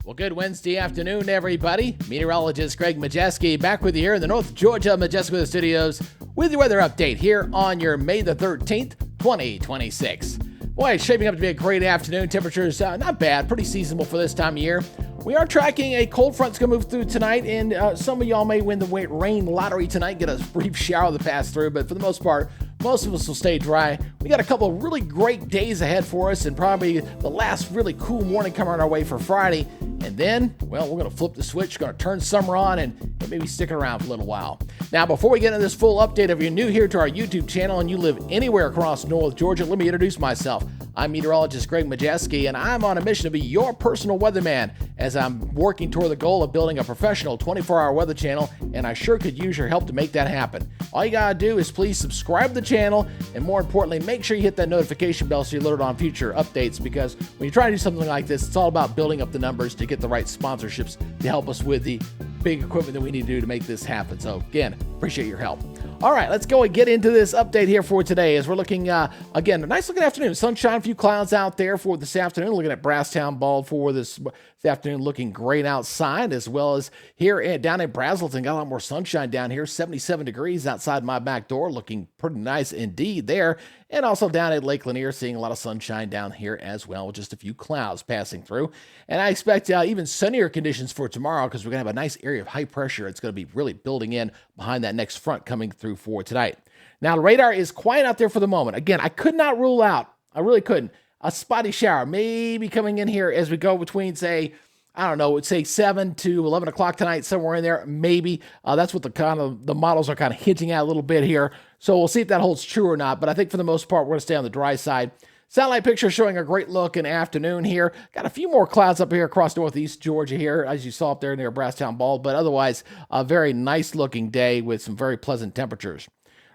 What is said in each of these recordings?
Well, good Wednesday afternoon, everybody. Meteorologist Greg Majewski back with you here in the North Georgia Majestic Studios with your weather update here on your May the 13th, 2026. Boy, it's shaping up to be a great afternoon. Temperatures not bad, pretty seasonable for this time of year. We are tracking a cold front's going to move through tonight, and some of y'all may win the rain lottery tonight, get a brief shower to pass through, but for the most part, most of us will stay dry. We got a couple of really great days ahead for us, and probably the last really cool morning coming our way for Friday. And then, well, we're going to flip the switch, going to turn summer on, and maybe stick around for a little while. Now, before we get into this full update, if you're new here to our YouTube channel and you live anywhere across North Georgia, let me introduce myself. I'm meteorologist Greg Majewski, and I'm on a mission to be your personal weatherman as I'm working toward the goal of building a professional 24-hour weather channel, and I sure could use your help to make that happen. All you gotta do is please subscribe to the channel, and more importantly, make sure you hit that notification bell so you're alerted on future updates, because when you try to do something like this, it's all about building up the numbers to get the right sponsorships to help us with the big equipment that we need to do to make this happen. So again, appreciate your help. All right, let's go and get into this update here for today as we're looking, again, a nice looking afternoon. Sunshine, a few clouds out there for this afternoon. Looking at Brasstown Bald for this afternoon, looking great outside, as well as here down in Braselton. Got a lot more sunshine down here, 77 degrees outside my back door, looking pretty nice indeed there. And also down at Lake Lanier, seeing a lot of sunshine down here as well, with just a few clouds passing through. And I expect even sunnier conditions for tomorrow, because we're going to have a nice area of high pressure. It's going to be really building in behind that next front coming through for tonight. Now, the radar is quiet out there for the moment. Again, I could not rule out, I really couldn't, a spotty shower maybe coming in here as we go between, say, I don't know, say 7 to 11 o'clock tonight, somewhere in there, maybe. That's what the models are kind of hinting at a little bit here. So we'll see if that holds true or not. But I think for the most part, we're going to stay on the dry side. Satellite picture showing a great look in afternoon here. Got a few more clouds up here across northeast Georgia here, as you saw up there near Brasstown Bald. But otherwise, a very nice looking day with some very pleasant temperatures.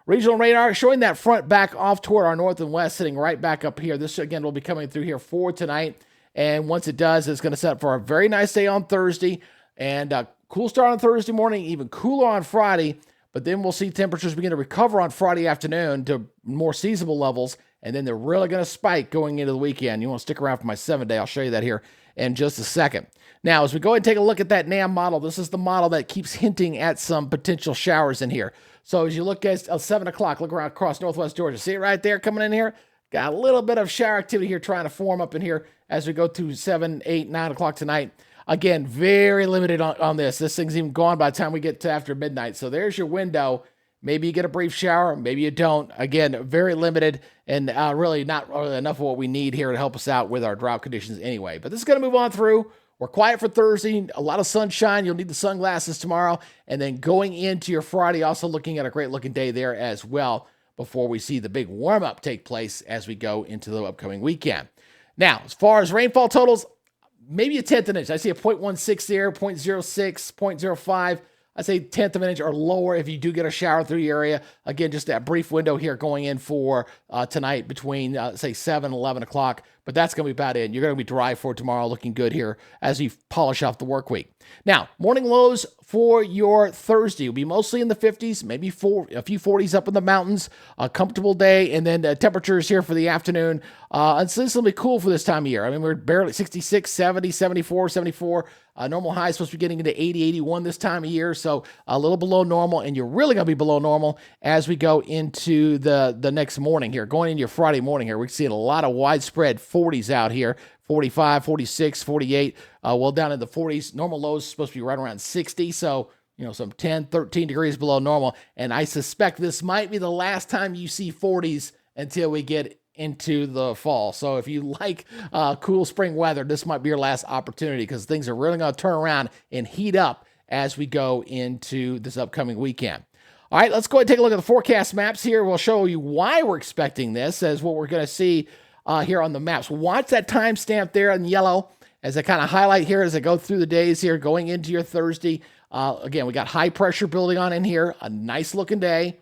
Regional radar showing that front back off toward our north and west, sitting right back up here. This, again, will be coming through here for tonight. And once it does, it's going to set up for a very nice day on Thursday. And a cool start on Thursday morning, even cooler on Friday. But then we'll see temperatures begin to recover on Friday afternoon to more seasonable levels. And then they're really going to spike going into the weekend. You want to stick around for my 7-day. I'll show you that here in just a second. Now, as we go ahead and take a look at that NAM model, this is the model that keeps hinting at some potential showers in here. So as you look at 7 o'clock, look around across northwest Georgia. See it right there coming in here? Got a little bit of shower activity here trying to form up in here as we go to 7, 8, 9 o'clock tonight. Again, very limited on this. This thing's even gone by the time we get to after midnight. So there's your window. Maybe you get a brief shower, maybe you don't. Again, very limited and really not really enough of what we need here to help us out with our drought conditions anyway. But this is going to move on through. We're quiet for Thursday, a lot of sunshine. You'll need the sunglasses tomorrow. And then going into your Friday, also looking at a great looking day there as well, before we see the big warm-up take place as we go into the upcoming weekend. Now, as far as rainfall totals, maybe a tenth of an inch. I see a 0.16 there, 0.06, 0.05. I'd say tenth of an inch or lower if you do get a shower through the area. Again, just that brief window here going in for tonight between, say, 7 and 11 o'clock. But that's going to be about it. You're going to be dry for tomorrow, looking good here as you polish off the work week. Now, morning lows for your Thursday will be mostly in the 50s, maybe a few 40s up in the mountains. A comfortable day, and then temperatures here for the afternoon. And so this will be cool for this time of year. I mean, we're barely 66, 70, 74, 74. Normal high is supposed to be getting into 80, 81 this time of year, so a little below normal, and you're really going to be below normal as we go into the next morning here. Going into your Friday morning here, we're seeing a lot of widespread 40s out here, 45, 46, 48, well down in the 40s. Normal lows supposed to be right around 60, so some 10, 13 degrees below normal, and I suspect this might be the last time you see 40s until we get into the fall. So if you like cool spring weather, this might be your last opportunity, because things are really going to turn around and heat up as we go into this upcoming weekend. All right, let's go ahead and take a look at the forecast maps here. We'll show you why we're expecting this as what we're going to see here on the maps. Watch that timestamp there in yellow as I kind of highlight here as I go through the days here going into your Thursday. Again, we got high pressure building on in here, a nice looking day.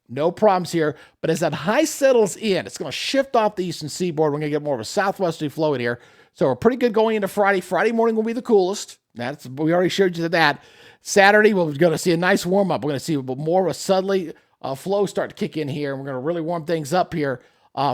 No problems here, but as that high settles in, it's going to shift off the eastern seaboard. We're going to get more of a southwesterly flow in here. So we're pretty good going into Friday. Friday morning will be the coolest. We already showed you that. Saturday, we're going to see a nice warm-up. We're going to see more of a southerly flow start to kick in here. And we're going to really warm things up here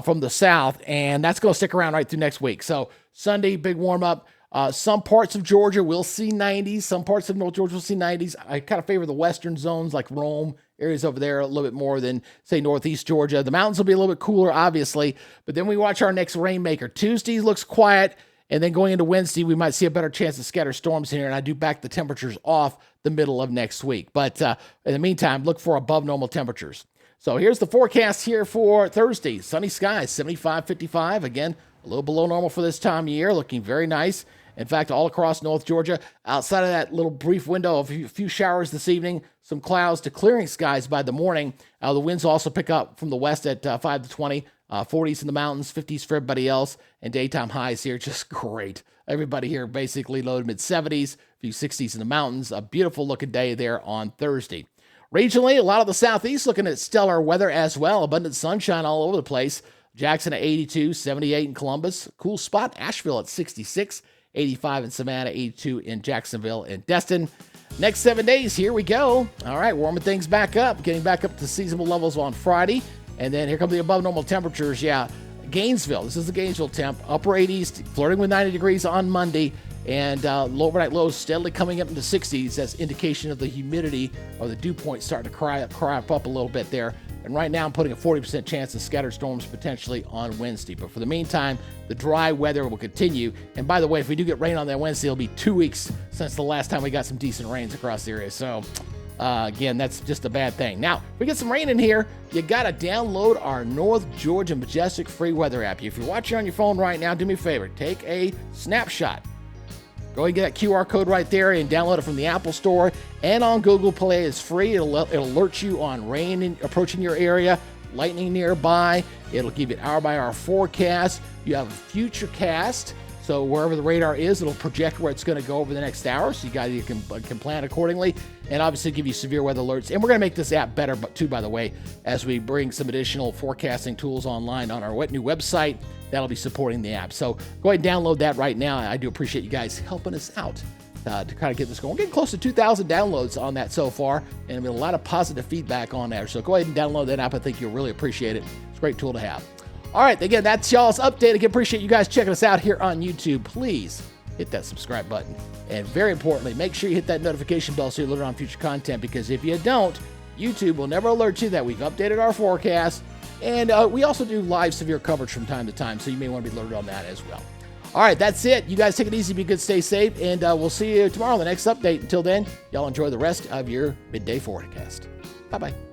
from the south, and that's going to stick around right through next week. So Sunday, big warm-up. Some parts of Georgia will see 90s. Some parts of North Georgia will see 90s. I kind of favor the western zones like Rome, areas over there a little bit more than, say, northeast Georgia. The mountains will be a little bit cooler, obviously. But then we watch our next rainmaker. Tuesday looks quiet. And then going into Wednesday, we might see a better chance of scattered storms here. And I do back the temperatures off the middle of next week. But in the meantime, look for above normal temperatures. So here's the forecast here for Thursday. Sunny skies, 75, 55. Again, a little below normal for this time of year. Looking very nice. In fact, all across North Georgia, outside of that little brief window of a few showers this evening, some clouds to clearing skies by the morning. The winds also pick up from the west at 5 to 20, 40s in the mountains, 50s for everybody else, and daytime highs here, just great. Everybody here basically low to mid-70s, a few 60s in the mountains. A beautiful looking day there on Thursday. Regionally, a lot of the southeast looking at stellar weather as well. Abundant sunshine all over the place. Jackson at 82, 78 in Columbus. Cool spot, Asheville at 66. 85 in Savannah, 82 in Jacksonville and Destin. Next 7 days, here we go. All right, warming things back up, getting back up to seasonable levels on Friday. And then here come the above normal temperatures. Yeah, Gainesville, this is the Gainesville temp. Upper 80s, flirting with 90 degrees on Monday. And overnight lows steadily coming up into 60s. That's indication of the humidity or the dew point starting to crop up a little bit there. And right now I'm putting a 40% chance of scattered storms potentially on Wednesday. But for the meantime, the dry weather will continue. And by the way, if we do get rain on that Wednesday, it'll be 2 weeks since the last time we got some decent rains across the area. So again, that's just a bad thing. Now, if we get some rain in here, you got to download our North Georgia Majestic free weather app. If you're watching on your phone right now, do me a favor, take a snapshot. Go ahead and get that QR code right there and download it from the Apple Store and on Google Play. It's free. It'll alert you on rain approaching your area, lightning nearby. It'll give you an hour-by-hour forecast. You have a future cast, so wherever the radar is, it'll project where it's going to go over the next hour, so you can plan accordingly, and obviously give you severe weather alerts. And we're going to make this app better, too, by the way, as we bring some additional forecasting tools online on our new website. That'll be supporting the app. So go ahead and download that right now. I do appreciate you guys helping us out to kind of get this going. We're getting close to 2,000 downloads on that so far, and a lot of positive feedback on there. So go ahead and download that app. I think you'll really appreciate it. It's a great tool to have. All right, again, that's y'all's update. Again, appreciate you guys checking us out here on YouTube. Please hit that subscribe button. And very importantly, make sure you hit that notification bell so you're alerted on future content, because if you don't, YouTube will never alert you that we've updated our forecast. And we also do live severe coverage from time to time, so you may want to be alerted on that as well. All right, that's it. You guys take it easy, be good, stay safe, and we'll see you tomorrow on the next update. Until then, y'all enjoy the rest of your midday forecast. Bye-bye.